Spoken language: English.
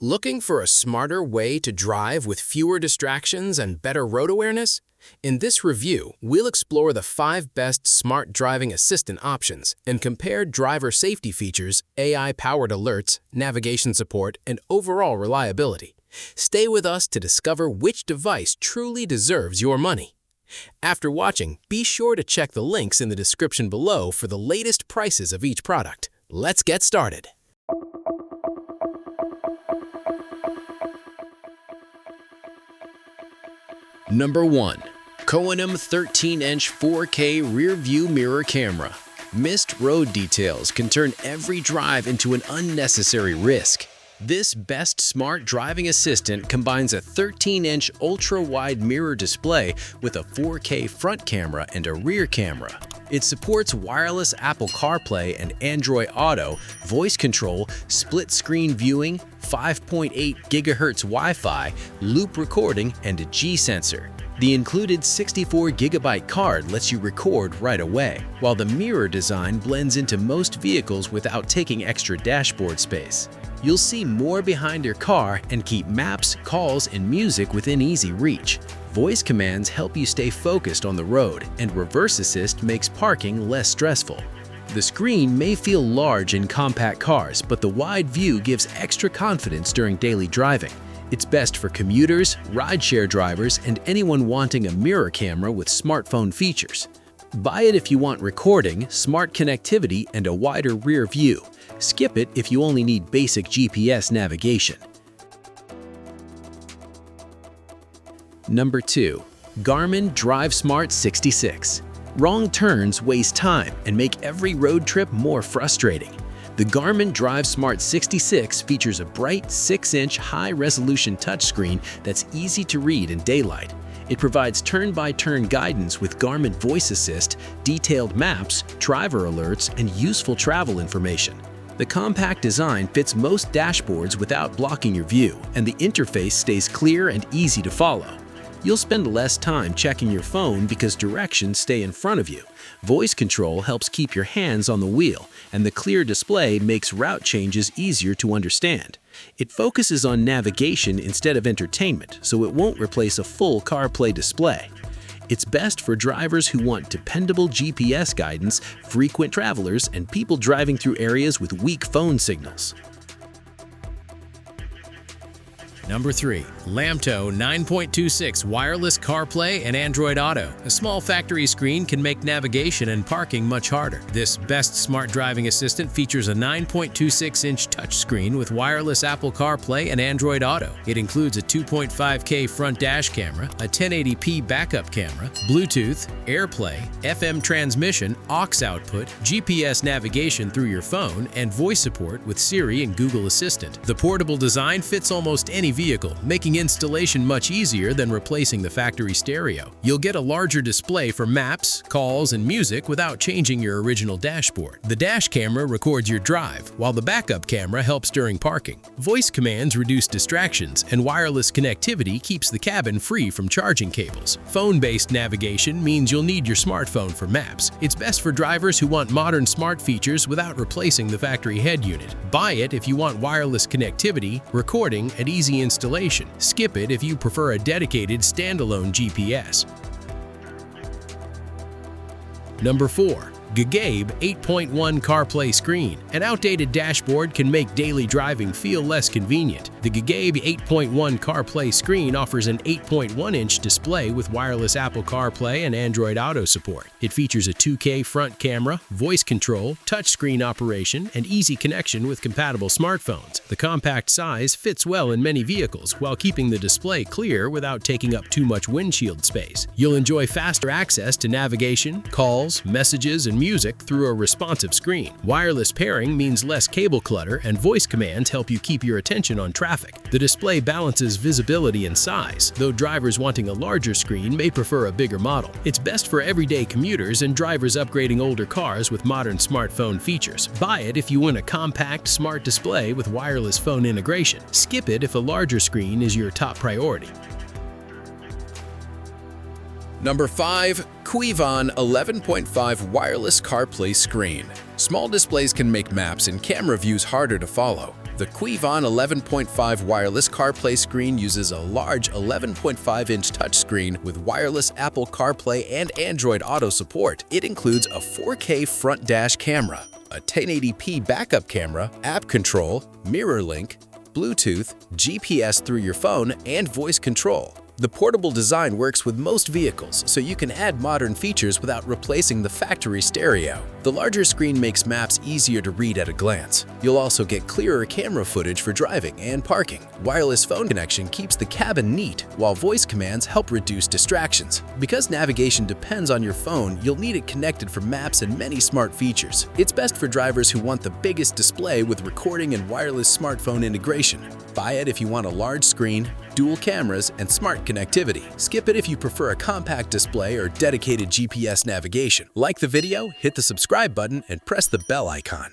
Looking for a smarter way to drive with fewer distractions and better road awareness? In this review, we'll explore the 5 best smart driving assistant options and compare driver safety features, AI-powered alerts, navigation support, and overall reliability. Stay with us to discover which device truly deserves your money. After watching, be sure to check the links in the description below for the latest prices of each product. Let's get started. Number 1. KOUENOM 13-inch 4K rear-view mirror camera. Missed road details can turn every drive into an unnecessary risk. This best smart driving assistant combines a 13-inch ultra-wide mirror display with a 4K front camera and a rear camera. It supports wireless Apple CarPlay and Android Auto, voice control, split-screen viewing, 5.8 GHz Wi-Fi, loop recording, and a G-sensor. The included 64GB card lets you record right away, while the mirror design blends into most vehicles without taking extra dashboard space. You'll see more behind your car and keep maps, calls, and music within easy reach. Voice commands help you stay focused on the road, and reverse assist makes parking less stressful. The screen may feel large in compact cars, but the wide view gives extra confidence during daily driving. It's best for commuters, rideshare drivers, and anyone wanting a mirror camera with smartphone features. Buy it if you want recording, smart connectivity, and a wider rear view. Skip it if you only need basic GPS navigation. Number 2. Garmin DriveSmart 66. Wrong turns waste time and make every road trip more frustrating. The Garmin DriveSmart 66 features a bright 6-inch high-resolution touchscreen that's easy to read in daylight. It provides turn-by-turn guidance with Garmin Voice Assist, detailed maps, driver alerts, and useful travel information. The compact design fits most dashboards without blocking your view, and the interface stays clear and easy to follow. You'll spend less time checking your phone because directions stay in front of you. Voice control helps keep your hands on the wheel, and the clear display makes route changes easier to understand. It focuses on navigation instead of entertainment, so it won't replace a full CarPlay display. It's best for drivers who want dependable GPS guidance, frequent travelers, and people driving through areas with weak phone signals. Number 3. LAMTTO 9.26 Wireless CarPlay and Android Auto. A small factory screen can make navigation and parking much harder. This best smart driving assistant features a 9.26-inch touchscreen with wireless Apple CarPlay and Android Auto. It includes a 2.5K front dash camera, a 1080p backup camera, Bluetooth, AirPlay, FM transmission, aux output, GPS navigation through your phone, and voice support with Siri and Google Assistant. The portable design fits almost any vehicle, making installation much easier than replacing the factory stereo. You'll get a larger display for maps, calls, and music without changing your original dashboard. The dash camera records your drive, while the backup camera helps during parking. Voice commands reduce distractions, and wireless connectivity keeps the cabin free from charging cables. Phone-based navigation means you'll need your smartphone for maps. It's best for drivers who want modern smart features without replacing the factory head unit. Buy it if you want wireless connectivity, recording, and easy installation. Skip it if you prefer a dedicated standalone GPS. Number 4. Gegaibe 8.1 CarPlay screen. An outdated dashboard can make daily driving feel less convenient. The Gegaibe 8.1 CarPlay screen offers an 8.1-inch display with wireless Apple CarPlay and Android Auto support. It features a 2K front camera, voice control, touchscreen operation, and easy connection with compatible smartphones. The compact size fits well in many vehicles while keeping the display clear without taking up too much windshield space. You'll enjoy faster access to navigation, calls, messages, and music through a responsive screen. Wireless pairing means less cable clutter, and voice commands help you keep your attention on traffic. The display balances visibility and size, though drivers wanting a larger screen may prefer a bigger model. It's best for everyday commuters and drivers upgrading older cars with modern smartphone features. Buy it if you want a compact, smart display with wireless phone integration. Skip it if a larger screen is your top priority. Number 5. Kuayvan 11.5 Wireless CarPlay Screen. Small displays can make maps and camera views harder to follow. The Kuayvan 11.5 wireless CarPlay screen uses a large 11.5-inch touchscreen with wireless Apple CarPlay and Android Auto support. It includes a 4K front dash camera, a 1080p backup camera, app control, mirror link, Bluetooth, GPS through your phone, and voice control. The portable design works with most vehicles, so you can add modern features without replacing the factory stereo. The larger screen makes maps easier to read at a glance. You'll also get clearer camera footage for driving and parking. Wireless phone connection keeps the cabin neat, while voice commands help reduce distractions. Because navigation depends on your phone, you'll need it connected for maps and many smart features. It's best for drivers who want the biggest display with recording and wireless smartphone integration. Buy it if you want a large screen, dual cameras, and smart connectivity. Skip it if you prefer a compact display or dedicated GPS navigation. Like the video, hit the subscribe button, and press the bell icon.